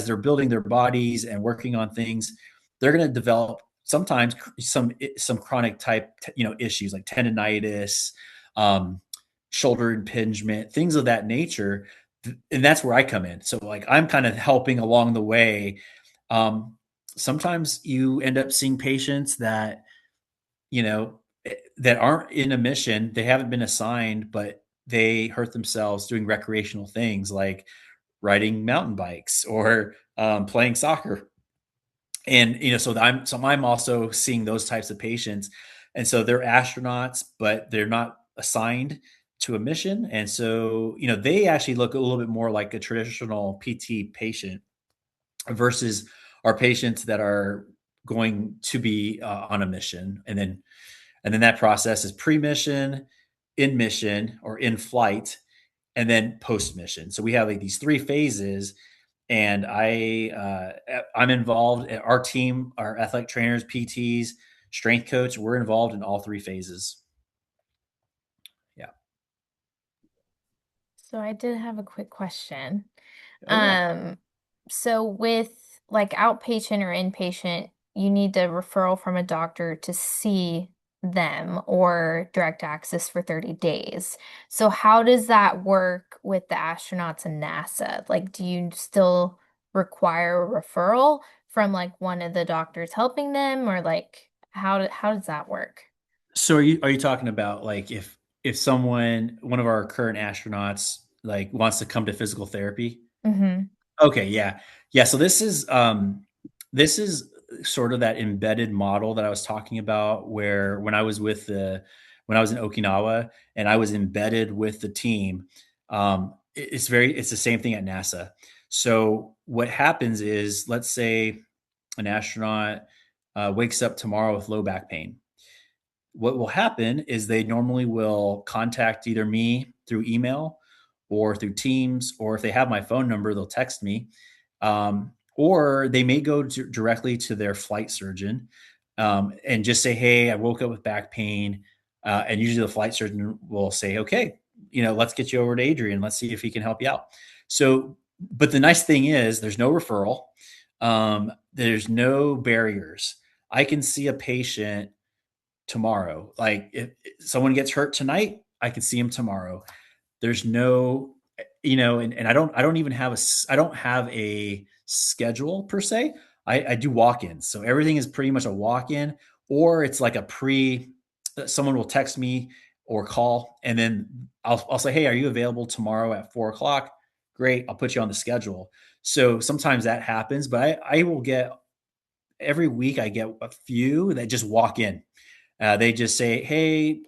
they're building their bodies and working on things, they're going to develop sometimes some chronic type issues like tendonitis, um, shoulder impingement, things of that nature, and that's where I come in. So like I'm kind of helping along the way. Um, Sometimes you end up seeing patients that you know that aren't in a mission, they haven't been assigned, but they hurt themselves doing recreational things like riding mountain bikes or playing soccer. And so I'm also seeing those types of patients, and so they're astronauts, but they're not assigned to a mission, and so they actually look a little bit more like a traditional PT patient versus our patients that are going to be on a mission, and then that process is pre-mission, in mission or in flight, and then post-mission. So we have like these three phases, and I'm involved. Our team, our athletic trainers, PTs, strength coach, we're involved in all three phases. Yeah. So I did have a quick question. Oh yeah. So with like outpatient or inpatient, you need the referral from a doctor to see them or direct access for 30 days. So how does that work with the astronauts and NASA? Like, do you still require a referral from like one of the doctors helping them, or like how does that work? So are you talking about like if someone, one of our current astronauts, like wants to come to physical therapy? Mm-hmm. Okay, yeah. Yeah, so this is sort of that embedded model that I was talking about, where when I was in Okinawa and I was embedded with the team, it's the same thing at NASA. So what happens is, let's say an astronaut wakes up tomorrow with low back pain. What will happen is they normally will contact either me through email or through Teams, or if they have my phone number, they'll text me. Or they may go directly to their flight surgeon and just say, "Hey, I woke up with back pain." And usually the flight surgeon will say, "Okay, let's get you over to Adrian. Let's see if he can help you out." So, but the nice thing is there's no referral. There's no barriers. I can see a patient tomorrow. Like if someone gets hurt tonight, I can see him tomorrow. There's no, and I don't even have I don't have a schedule per se. I do walk-ins. So everything is pretty much a walk-in, or it's like someone will text me or call, and then I'll say, "Hey, are you available tomorrow at 4 o'clock?" Great. I'll put you on the schedule. So sometimes that happens, but I will get every week, I get a few that just walk in. They just say, "Hey,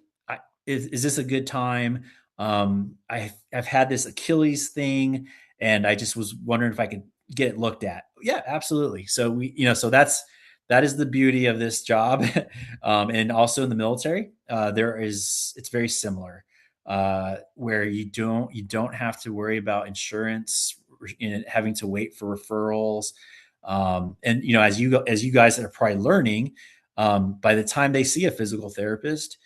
is this a good time? I've had this Achilles thing, and I just was wondering if I could get it looked at." Yeah, absolutely. So that is the beauty of this job, and also in the military, it's very similar, where you don't have to worry about insurance, having to wait for referrals, and as you guys are probably learning, by the time they see a physical therapist,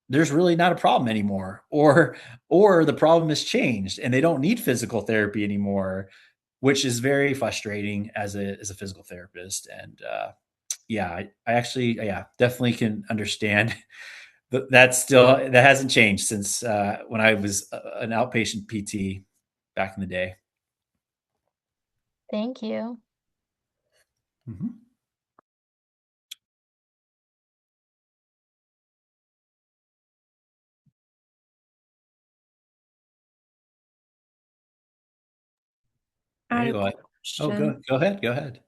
there's really not a problem anymore, or the problem has changed and they don't need physical therapy anymore, which is very frustrating as a physical therapist. And yeah, I actually, yeah, definitely can understand that hasn't changed since when I was an outpatient PT back in the day. Thank you. Mhm. I had Great. a Well, oh, question. go ahead. Go ahead.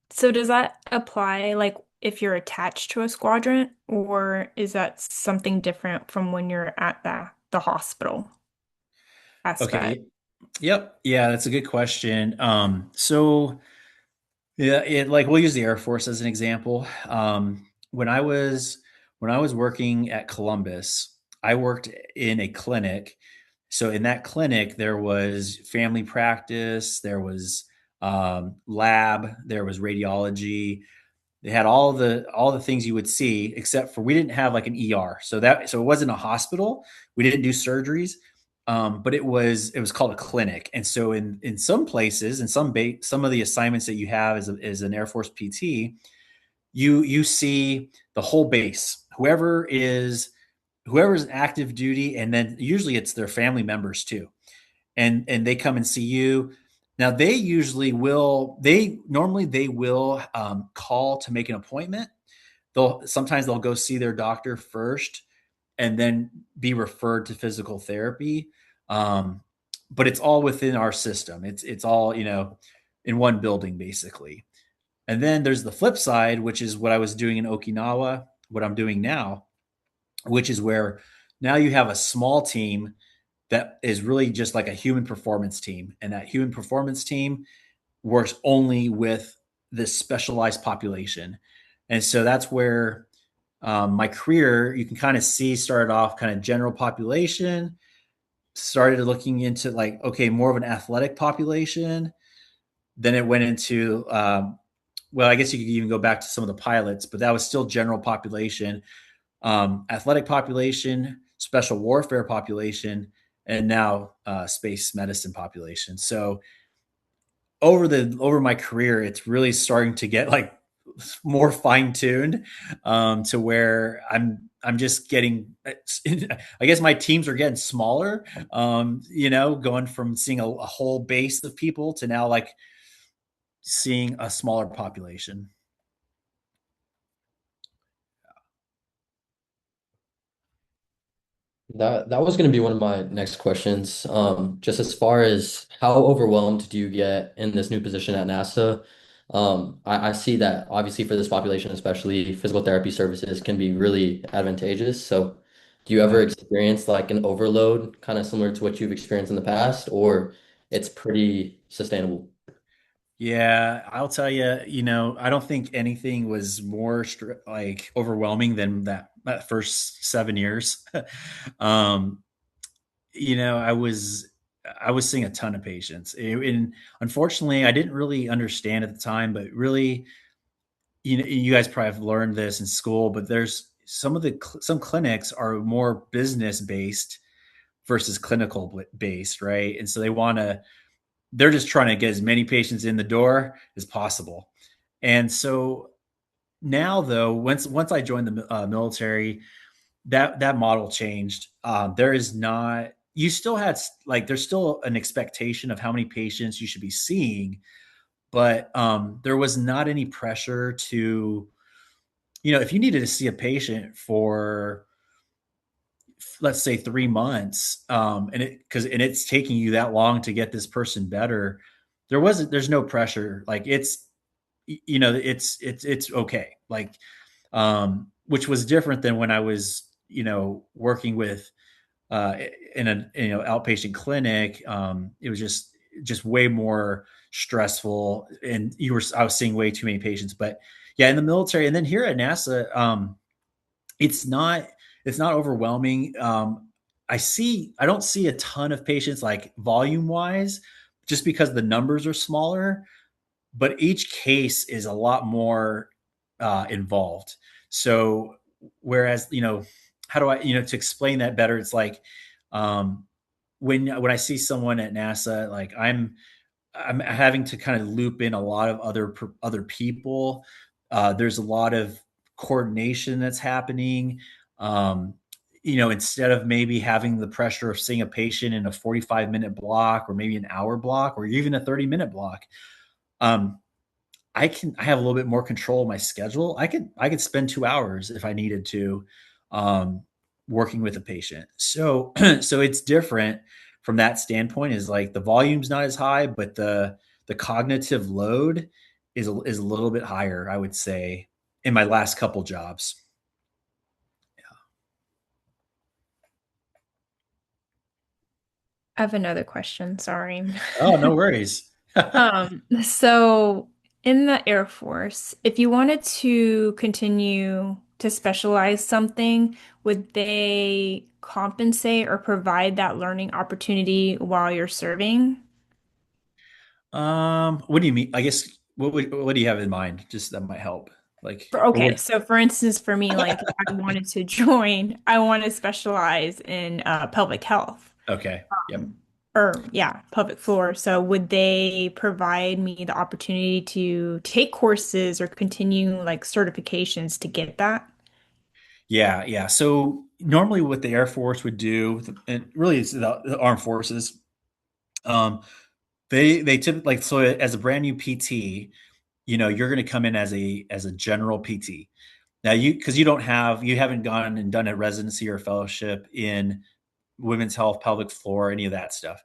So does that apply like if you're attached to a squadron, or is that something different from when you're at the hospital aspect? Okay. Yep. Yeah, that's a good question. So yeah, like we'll use the Air Force as an example. When I was working at Columbus, I worked in a clinic. So in that clinic, there was family practice, there was lab, there was radiology. They had all the things you would see, except for we didn't have like an ER. So it wasn't a hospital. We didn't do surgeries, but it was called a clinic. And so in some places, in some of the assignments that you have as an Air Force PT, you see the whole base, whoever's active duty, and then usually it's their family members too, and they come and see you. Now they normally will call to make an appointment. They'll go see their doctor first and then be referred to physical therapy. Um, but it's all within our system. It's all, in one building basically. And then there's the flip side, which is what I was doing in Okinawa, what I'm doing now, which is where now you have a small team that is really just like a human performance team. And that human performance team works only with this specialized population. And so that's where my career, you can kind of see, started off kind of general population, started looking into like, okay, more of an athletic population. Then it went into, well, I guess you could even go back to some of the pilots, but that was still general population, athletic population, special warfare population, and now space medicine population. So over my career, it's really starting to get like more fine tuned, to where I'm just getting. I guess my teams are getting smaller. Going from seeing a whole base of people to now like seeing a smaller population. That was going to be one of my next questions. Just as far as how overwhelmed do you get in this new position at NASA? I see that obviously for this population, especially physical therapy services can be really advantageous. So, do you ever Yeah. experience like an overload, kind of similar to what you've experienced in the past, or it's pretty sustainable? Yeah, I'll tell you, I don't think anything was more like overwhelming than that first 7 years. um, I was seeing a ton of patients, and unfortunately, I didn't really understand at the time. But really, you guys probably have learned this in school. But there's some clinics are more business based versus clinical based, right? And so they're just trying to get as many patients in the door as possible. And so now, though, once I joined the military, that model changed. There is not. You still had like there's still an expectation of how many patients you should be seeing, but there was not any pressure to, if you needed to see a patient for, let's say, 3 months, and it's taking you that long to get this person better. There's no pressure. Like it's okay. Like, which was different than when I was, working with, in a, outpatient clinic. It was just way more stressful, and I was seeing way too many patients. But yeah, in the military, and then here at NASA, it's not it's not overwhelming. I don't see a ton of patients like volume wise, just because the numbers are smaller, but each case is a lot more involved. So whereas, how do I, to explain that better? It's like, um, when I see someone at NASA, like I'm having to kind of loop in a lot of other people. There's a lot of coordination that's happening. Um, instead of maybe having the pressure of seeing a patient in a 45-minute block, or maybe an hour block, or even a 30-minute block, um, I have a little bit more control of my schedule. I could spend 2 hours if I needed to, um, working with a patient. So so it's different from that standpoint. Is like the volume's not as high, but the cognitive load is a little bit higher, I would say, in my last couple jobs. I have another question, sorry. Oh, no worries. So in the Air Force, if you wanted to continue to specialize something, would they compensate or provide that learning opportunity while you're serving? What do you mean? I guess what do you have in mind? Just that might help. Like, or Okay, what? so for instance, for me, like if I wanted to join, I want to specialize in public health. Okay. Yep. or yeah, pelvic floor. So would they provide me the opportunity to take courses or continue like certifications to get that? Yeah, yeah. So normally, what the Air Force would do, and really it's the armed forces, um, they typically like so as a brand new PT, you're going to come in as a general PT. Now because you haven't gone and done a residency or fellowship in women's health, pelvic floor, any of that stuff.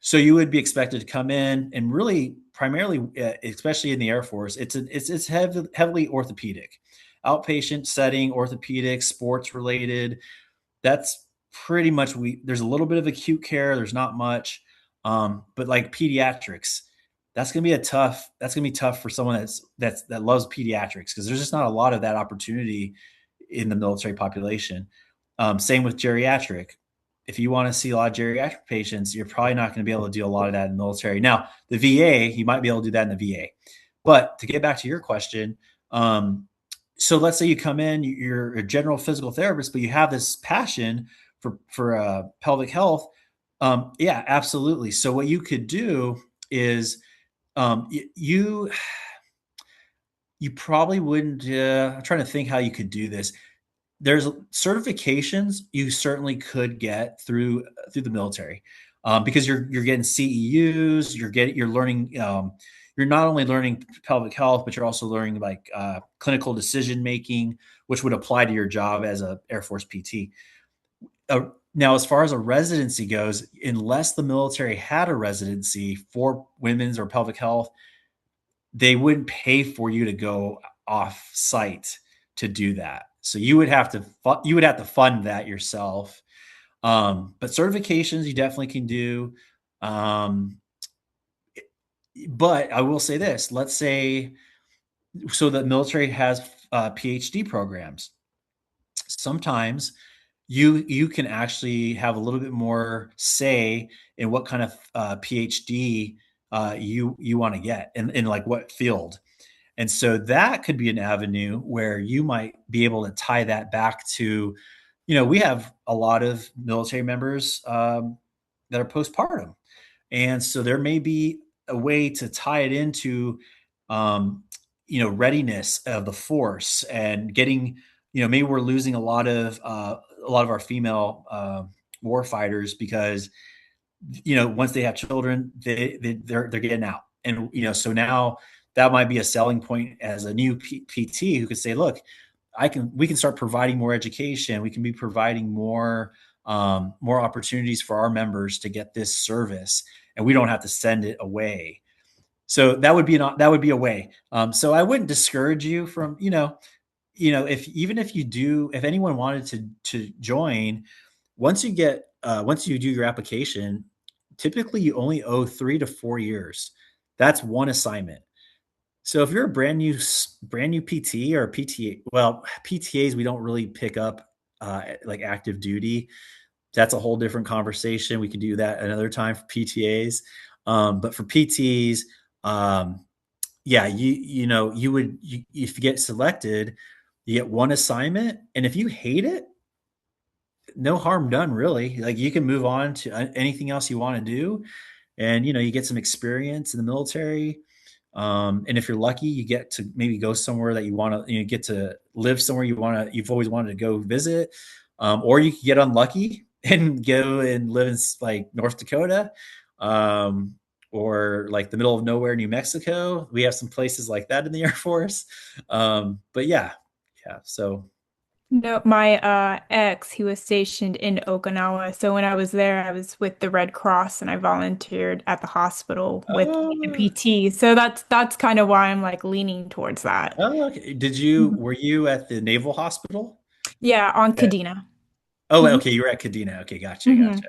So you would be expected to come in and really primarily, especially in the Air Force, it's heavily orthopedic, outpatient setting, orthopedic, sports related. That's pretty much there's a little bit of acute care. There's not much, but like pediatrics, that's gonna be tough for someone that loves pediatrics because there's just not a lot of that opportunity in the military population. Same with geriatric. If you want to see a lot of geriatric patients, you're probably not going to be able to do a lot of that in the military. Now, the VA, you might be able to do that in the VA. But to get back to your question, so let's say you come in, you're a general physical therapist, but you have this passion for pelvic health. Yeah, absolutely. So what you could do is you you probably wouldn't. I'm trying to think how you could do this. There's certifications you certainly could get through the military, because you're getting CEUs, you're learning. You're not only learning pelvic health, but you're also learning like clinical decision making, which would apply to your job as a Air Force PT. Now, as far as a residency goes, unless the military had a residency for women's or pelvic health, they wouldn't pay for you to go off site to do that. So you would have to fund that yourself. But certifications you definitely can do. Um, but I will say this: let's say so the military has PhD programs. Sometimes you can actually have a little bit more say in what kind of PhD you want to get in like what field. And so that could be an avenue where you might be able to tie that back to, we have a lot of military members that are postpartum. And so there may be a way to tie it into, um, readiness of the force and getting, maybe we're losing a lot of our female war fighters because once they have children, they're getting out, and so now that might be a selling point as a new PT who could say, look, we can start providing more education, we can be providing more opportunities for our members to get this service, and we don't have to send it away. So that would be a way. So I wouldn't discourage you from if even if you do, if anyone wanted to join, once you do your application, typically you only owe 3 to 4 years. That's one assignment. So if you're a brand new PT or PTA, well, PTAs we don't really pick up like active duty. That's a whole different conversation. We could do that another time for PTAs. But for PTs, yeah, if you get selected, you get one assignment, and if you hate it, no harm done, really. Like you can move on to anything else you want to do, and you get some experience in the military. And if you're lucky, you get to maybe go somewhere that you want to, get to live somewhere you've always wanted to go visit. Or you could get unlucky and go and live in like North Dakota, um, or like the middle of nowhere, New Mexico. We have some places like that in the Air Force. But yeah, yeah. So, No, my ex, he was stationed in Okinawa. So when I was there, I was with the Red Cross and I volunteered at the hospital with the oh, PT. So that's kind of why I'm like leaning towards that. okay. Mhm. Were you at the Naval Hospital? Yeah, on Yeah. Kadena. Oh, Hmm. okay. You were at Kadena. Okay. Gotcha. Hmm. Gotcha.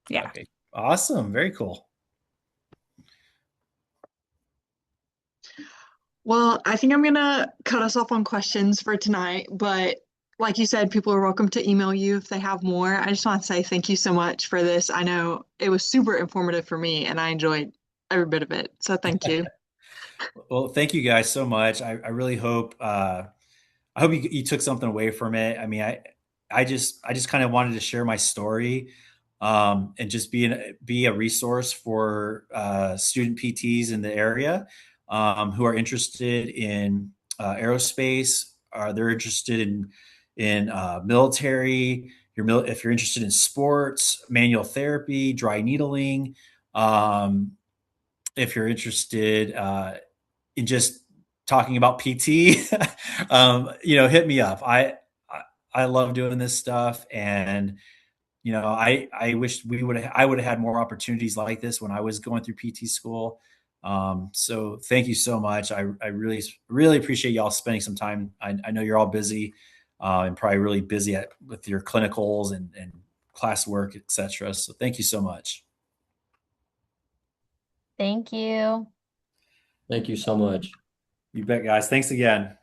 Yeah. Okay. Awesome. Very cool. Well, I think I'm gonna cut us off on questions for tonight, but like you said, people are welcome to email you if they have more. I just want to say thank you so much for this. I know it was super informative for me and I enjoyed every bit of it. So thank you. Well, thank you guys so much. I really hope I hope you took something away from it. I mean, I just kind of wanted to share my story. and just be a resource for student PTs in the area who are interested in aerospace. They're interested in military. If you're interested in sports, manual therapy, dry needling. If you're interested in just talking about PT, hit me up. I love doing this stuff, and I wish I would have had more opportunities like this when I was going through PT school. So thank you so much. I really, really appreciate y'all spending some time. I know you're all busy and probably really busy with your clinicals and classwork, etc. So thank you so much. Thank you. Thank you so much. You bet, guys. Thanks again.